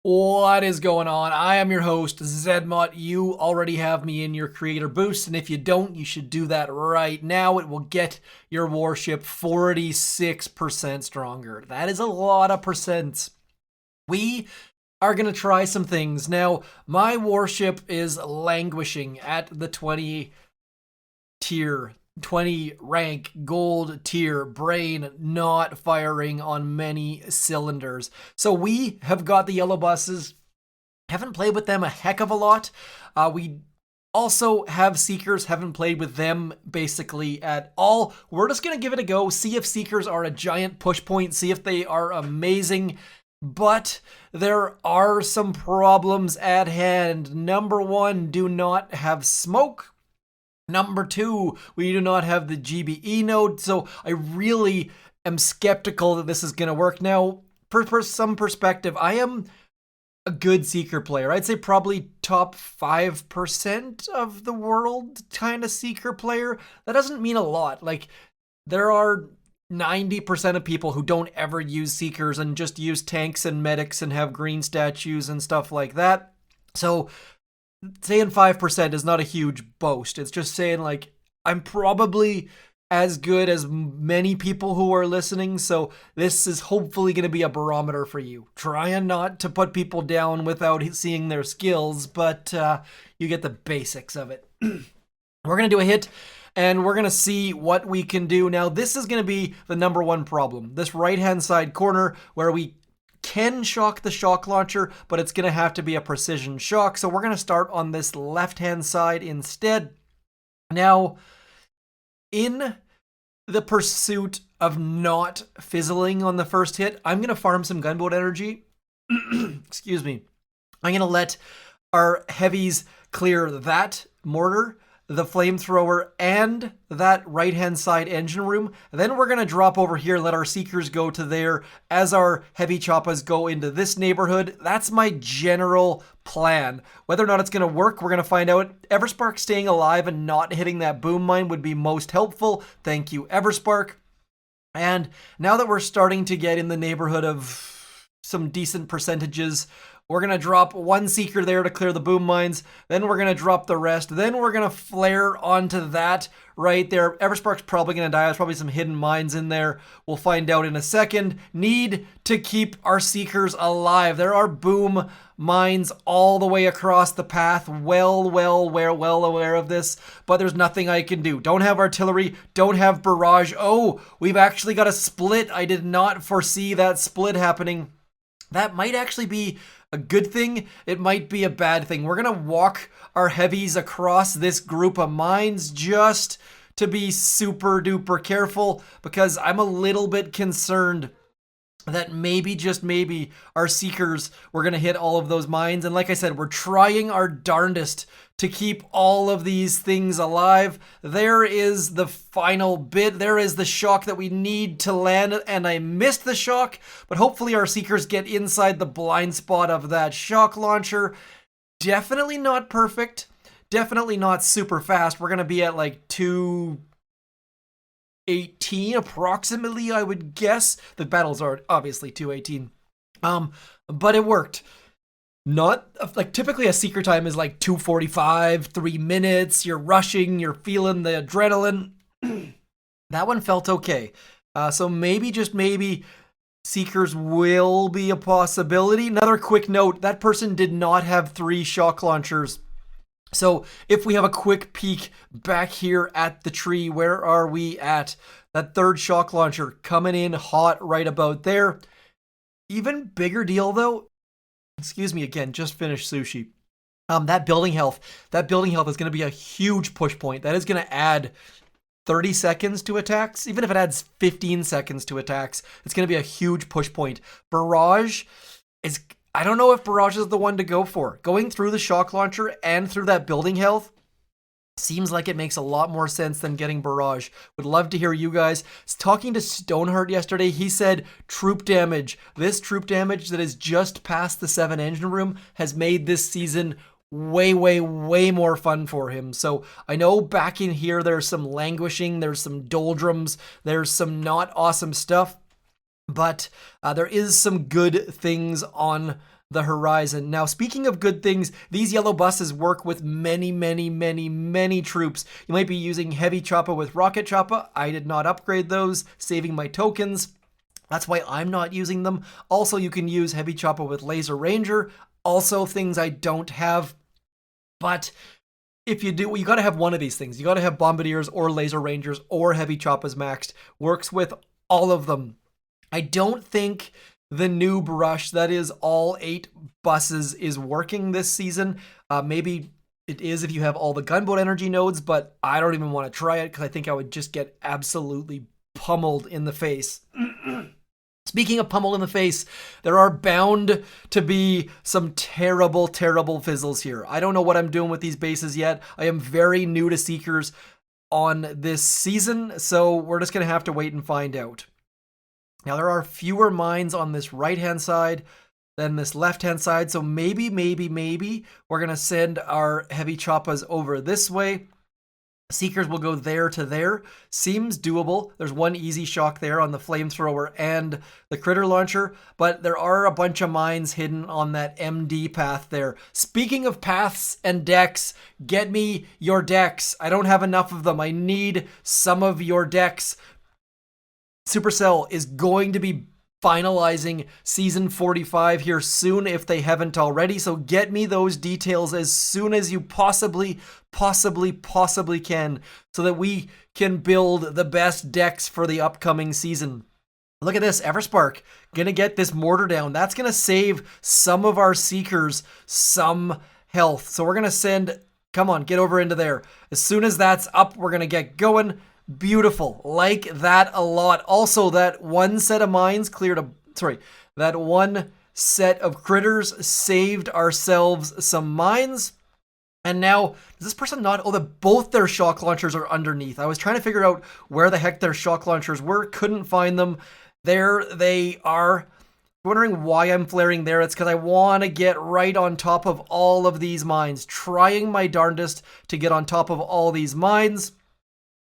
What is going on? I am your host, Zedmot. You already have me in your creator boost, and if you don't, you should do that right now. It will get your warship 46% stronger. That is a lot of percents. We are going to try some things. Now, my warship is languishing at the 20 tier, 20 rank, gold tier, brain not firing on many cylinders. So we have got the yellow buses. Haven't played with them a heck of a lot. We also have Seekers, haven't played with them basically at all. We're just going to give it a go, see if Seekers are a giant push point, see if they are amazing. But there are some problems at hand. Number one, do not have smoke. Number two, we do not have the GBE node, so I really am skeptical that this is going to work. Now, for some perspective, I am a good Seeker player. I'd say probably top 5% of the world kind of Seeker player. That doesn't mean a lot. Like, there are 90% of people who don't ever use Seekers and just use tanks and medics and have green statues and stuff like that. So saying 5% is not a huge boast. It's just saying, like, I'm probably as good as many people who are listening, so this is hopefully going to be a barometer for you. Trying not to put people down without seeing their skills, but you get the basics of it. We're going to do a hit, and we're going to see what we can do. Now, this is going to be the number one problem. This right-hand side corner where we can shock the shock launcher, but it's going to have to be a precision shock. So we're going to start on this left-hand side instead. Now, in the pursuit of not fizzling on the first hit, I'm going to farm some gunboat energy. Excuse me. I'm going to let our heavies clear that mortar, the flamethrower, and that right-hand side engine room. Then we're going to drop over here and let our Seekers go to there as our heavy choppas go into this neighborhood. That's my general plan. Whether or not it's going to work, we're going to find out. Everspark staying alive and not hitting that boom mine would be most helpful. Thank you, Everspark. And now that we're starting to get in the neighborhood of some decent percentages, we're going to drop one Seeker there to clear the boom mines. Then we're going to drop the rest. Then we're going to flare onto that right there. Everspark's probably going to die. There's probably some hidden mines in there. We'll find out in a second. Need to keep our Seekers alive. There are boom mines all the way across the path. Well aware of this, but there's nothing I can do. Don't have artillery. Don't have barrage. Oh, we've actually got a split. I did not foresee that split happening. That might actually be a good thing. It might be a bad thing. We're going to walk our heavies across this group of mines just to be super duper careful, because I'm a little bit concerned that maybe, just maybe, our Seekers were going to hit all of those mines. And like I said, we're trying our darndest to keep all of these things alive. There is the final bit. There is the shock that we need to land, and I missed the shock, but hopefully our Seekers get inside the blind spot of that shock launcher. Definitely not perfect. Definitely not super fast. We're going to be at like 218 approximately, I would guess. The battles are obviously 218. But it worked. Not like typically a Seeker time is like 2:45, 3 minutes. You're rushing, you're feeling the adrenaline. That one felt okay. So maybe, just maybe, Seekers will be a possibility. Another quick note, that person did not have 3 shock launchers. So if we have a quick peek back here at the tree, where are we at? That third shock launcher coming in hot right about there. Even bigger deal though, excuse me again, just finished sushi. That building health is going to be a huge push point. That is going to add 30 seconds to attacks. Even if it adds 15 seconds to attacks, it's going to be a huge push point. Barrage is, I don't know if Barrage is the one to go for. Going through the shock launcher and through that building health seems like it makes a lot more sense than getting Barrage. Would love to hear you guys. Talking to Stoneheart yesterday, he said troop damage. This troop damage that is just past the 7 engine room has made this season way more fun for him. So I know back in here there's some languishing, there's some doldrums, there's some not awesome stuff. but there is some good things on the horizon. Now, speaking of good things, these yellow buses work with many troops. You might be using heavy choppa with rocket choppa. I did not upgrade those, saving my tokens. That's why I'm not using them. Also, you can use heavy choppa with laser ranger. Also, things I don't have. But if you do, you got to have one of these things. You got to have Bombardiers or laser rangers or heavy choppas maxed. Works with all of them. I don't think the noob rush, that is all 8 buses, is working this season. Maybe it is if you have all the gunboat energy nodes, but I don't even want to try it because I think I would just get absolutely pummeled in the face. Speaking of pummeled in the face, there are bound to be some terrible fizzles here. I don't know what I'm doing with these bases yet. I am very new to Seekers on this season, so we're just going to have to wait and find out. Now, there are fewer mines on this right-hand side than this left-hand side, so maybe we're going to send our heavy choppas over this way. Seekers will go there to there. Seems doable. There's one easy shock there on the flamethrower and the critter launcher, but there are a bunch of mines hidden on that MD path there. Speaking of paths and decks, get me your decks. I don't have enough of them. I need some of your decks. Supercell is going to be finalizing season 45 here soon if they haven't already, so get me those details as soon as you possibly can so that we can build the best decks for the upcoming season. Look at this, Everspark gonna get this mortar down. That's gonna save some of our Seekers some health. So we're gonna send, come on, get over into there. As soon as that's up, we're gonna get going. Beautiful. Like that a lot. Also, that one set of mines that one set of critters saved ourselves some mines. And now, does this person not? Oh, both their shock launchers are underneath. I was trying to figure out where the heck their shock launchers were. Couldn't find them. There they are. Wondering why I'm flaring there. It's because I want to get right on top of all of these mines. Trying my darndest to get on top of all these mines.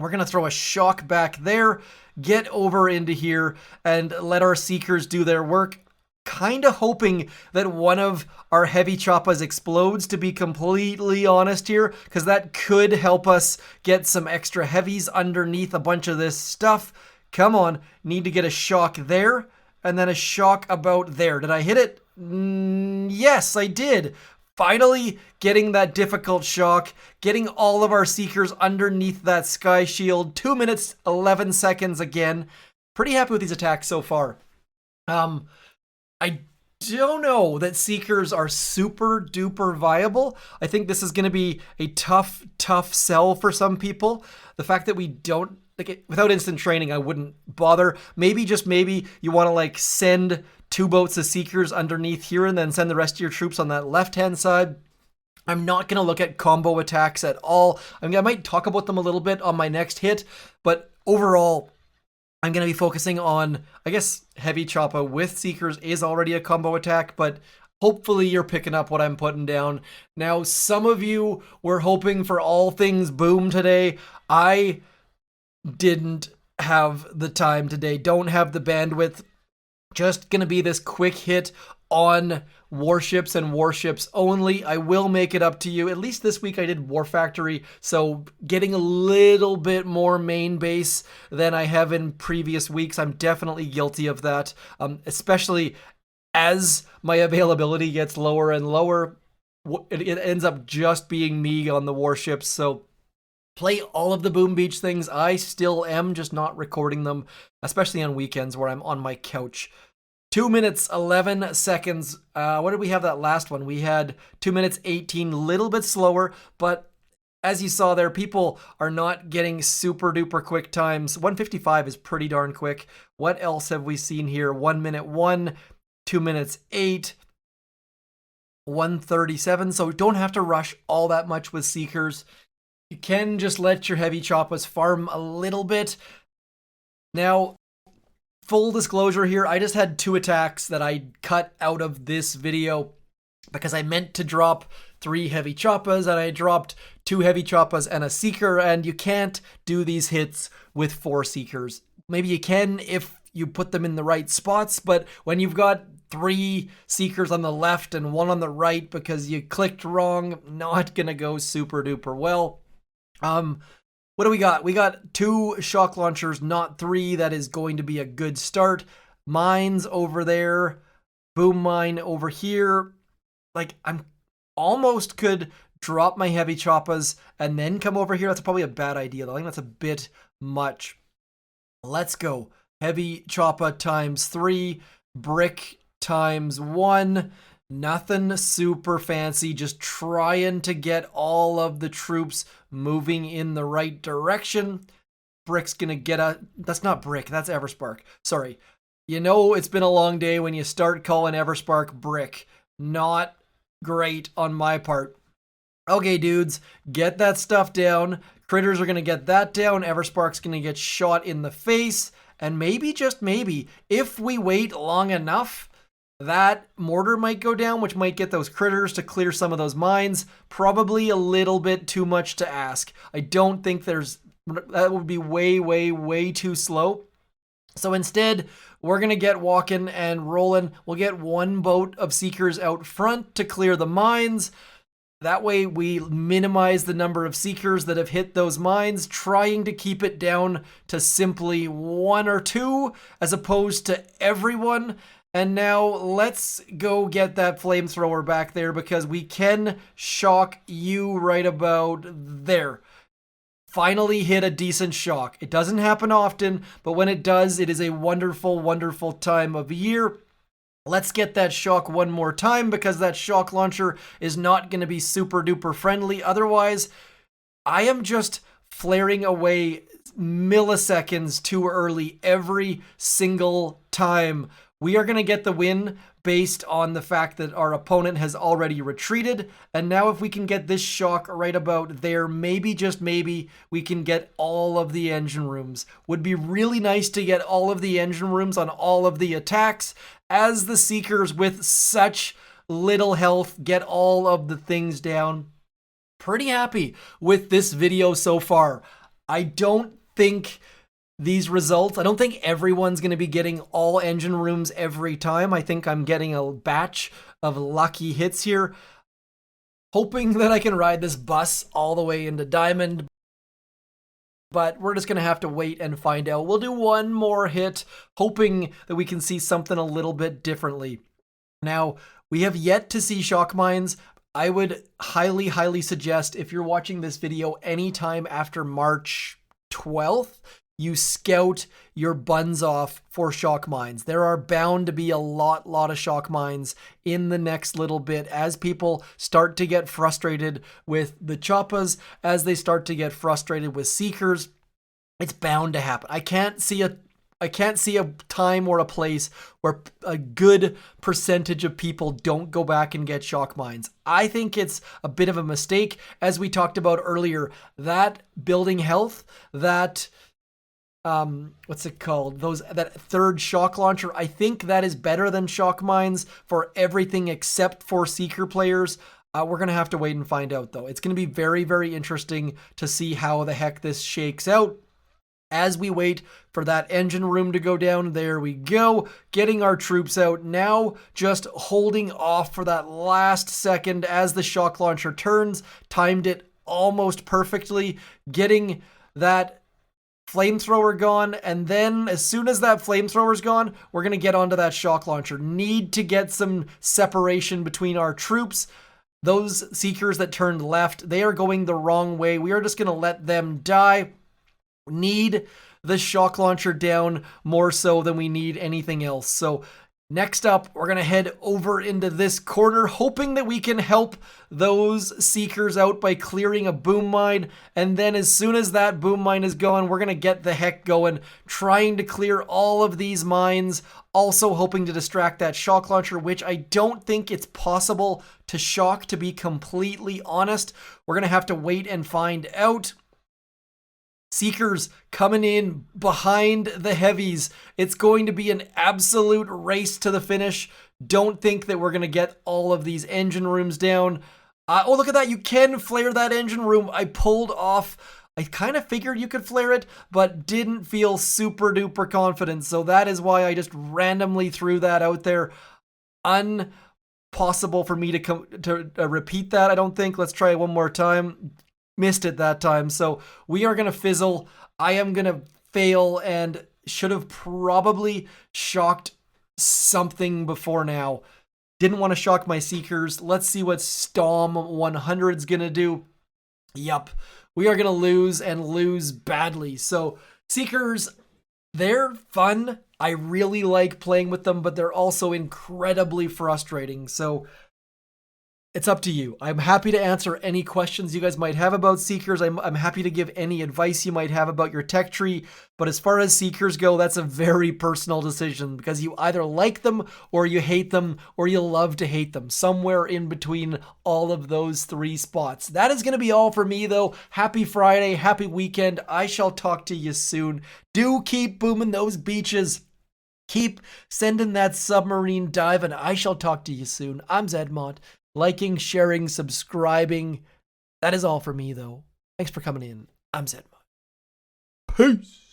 We're going to throw a shock back there, get over into here, and let our Seekers do their work. Kind of hoping that one of our heavy choppas explodes, to be completely honest here, because that could help us get some extra heavies underneath a bunch of this stuff. Come on, need to get a shock there, and then a shock about there. Did I hit it? Yes, I did. Finally getting that difficult shock, getting all of our Seekers underneath that sky shield. 2 minutes, 11 seconds again. Pretty happy with these attacks so far. I don't know that Seekers are super duper viable. I think this is going to be a tough sell for some people. The fact that we don't, like, without instant training, I wouldn't bother. Maybe, just maybe, you want to like send 2 boats of Seekers underneath here and then send the rest of your troops on that left-hand side. I'm not going to look at combo attacks at all. I mean, I might talk about them a little bit on my next hit, but overall, I'm going to be focusing on, I guess, heavy choppa with Seekers is already a combo attack, but hopefully you're picking up what I'm putting down. Now, some of you were hoping for all things boom today. I didn't have the time today, don't have the bandwidth. Just gonna be this quick hit on warships and warships only. I will make it up to you. At least this week I did War Factory, so getting a little bit more main base than I have in previous weeks. I'm definitely guilty of that, especially as my availability gets lower and lower. It ends up just being me on the warships, so play all of the Boom Beach things. I still am, just not recording them, especially on weekends where I'm on my couch. 2 minutes, 11 seconds. What did we have that last one? We had 2 minutes, 18, a little bit slower, but as you saw there, people are not getting super duper quick times. 1:55 is pretty darn quick. What else have we seen here? 1 minute 1, 2 minutes 8, 1:37. So don't have to rush all that much with Seekers. You can just let your heavy choppas farm a little bit. Now, full disclosure here, I just had 2 attacks that I cut out of this video because I meant to drop 3 heavy choppas and I dropped 2 heavy choppas and a Seeker, and you can't do these hits with 4 Seekers. Maybe you can if you put them in the right spots. But when you've got 3 Seekers on the left and 1 on the right because you clicked wrong, not gonna go super duper well. What do we got? We got 2 shock launchers, not 3. That is going to be a good start. Mines over there, boom mine over here. Like, I'm almost could drop my heavy choppas and then come over here. That's probably a bad idea though. I think that's a bit much. Let's go. Heavy choppa times 3, brick times 1. Nothing super fancy, just trying to get all of the troops moving in the right direction. Brick's gonna get that's not brick, that's Everspark. Sorry. You know it's been a long day when you start calling Everspark brick. Not great on my part. Okay, dudes, get that stuff down. Critters are gonna get that down. Everspark's gonna get shot in the face. And maybe, just maybe, if we wait long enough, that mortar might go down, which might get those critters to clear some of those mines. Probably a little bit too much to ask. I don't think that would be way too slow. So instead, we're going to get walking and rolling. We'll get 1 boat of Seekers out front to clear the mines. That way we minimize the number of Seekers that have hit those mines, trying to keep it down to simply 1 or 2 as opposed to everyone. And now let's go get that flamethrower back there because we can shock you right about there. Finally hit a decent shock. It doesn't happen often, but when it does, it is a wonderful time of year. Let's get that shock one more time because that shock launcher is not going to be super duper friendly. Otherwise, I am just flaring away milliseconds too early every single time. We are going to get the win based on the fact that our opponent has already retreated. And now if we can get this shock right about there, maybe, just maybe, we can get all of the engine rooms. Would be really nice to get all of the engine rooms on all of the attacks as the Seekers with such little health get all of the things down. Pretty happy with this video so far. I don't think these results, I don't think everyone's going to be getting all engine rooms every time. I think I'm getting a batch of lucky hits here. Hoping that I can ride this bus all the way into Diamond. But we're just going to have to wait and find out. We'll do 1 more hit, hoping that we can see something a little bit differently. Now, we have yet to see shock mines. I would highly suggest if you're watching this video anytime after March 12th, you scout your buns off for shock mines. There are bound to be a lot of shock mines in the next little bit as people start to get frustrated with the choppas, as they start to get frustrated with Seekers. It's bound to happen. I can't see a time or a place where a good percentage of people don't go back and get shock mines. I think it's a bit of a mistake, as we talked about earlier. That building health, that what's it called? That 3rd shock launcher, I think that is better than shock mines for everything except for Seeker players. We're going to have to wait and find out though. It's going to be very interesting to see how the heck this shakes out. As we wait for that engine room to go down, there we go, getting our troops out now, just holding off for that last second as the shock launcher turns, timed it almost perfectly, getting that flamethrower gone, and then as soon as that flamethrower's gone, we're going to get onto that shock launcher. Need to get some separation between our troops. Those Seekers that turned left, they are going the wrong way. We are just going to let them die. Need the shock launcher down more so than we need anything else. So next up, we're going to head over into this corner, hoping that we can help those Seekers out by clearing a boom mine. And then as soon as that boom mine is gone, we're going to get the heck going, trying to clear all of these mines. Also hoping to distract that shock launcher, which I don't think it's possible to shock, to be completely honest. We're going to have to wait and find out. Seekers coming in behind the Heavies. It's going to be an absolute race to the finish. Don't think that we're going to get all of these engine rooms down. Oh, look at that. You can flare that engine room. I pulled off I kind of figured you could flare it, but didn't feel super duper confident. So that is why I just randomly threw that out there. Impossible for me to repeat that, I don't think. Let's try it one more time. Missed it that time. So we are going to fizzle. I am going to fail and should have probably shocked something before now. Didn't want to shock my Seekers. Let's see what Storm 100's going to do. Yup. We are going to lose and lose badly. So Seekers, they're fun. I really like playing with them, but they're also incredibly frustrating. So it's up to you. I'm happy to answer any questions you guys might have about Seekers. I'm happy to give any advice you might have about your tech tree. But as far as Seekers go, that's a very personal decision because you either like them or you hate them or you love to hate them. Somewhere in between all of those three spots. That is going to be all for me, though. Happy Friday. Happy weekend. I shall talk to you soon. Do keep booming those beaches. Keep sending that submarine dive, and I shall talk to you soon. I'm Zedmont. Liking, sharing, subscribing. That is all for me, though. Thanks for coming in. I'm Zedmont. Peace.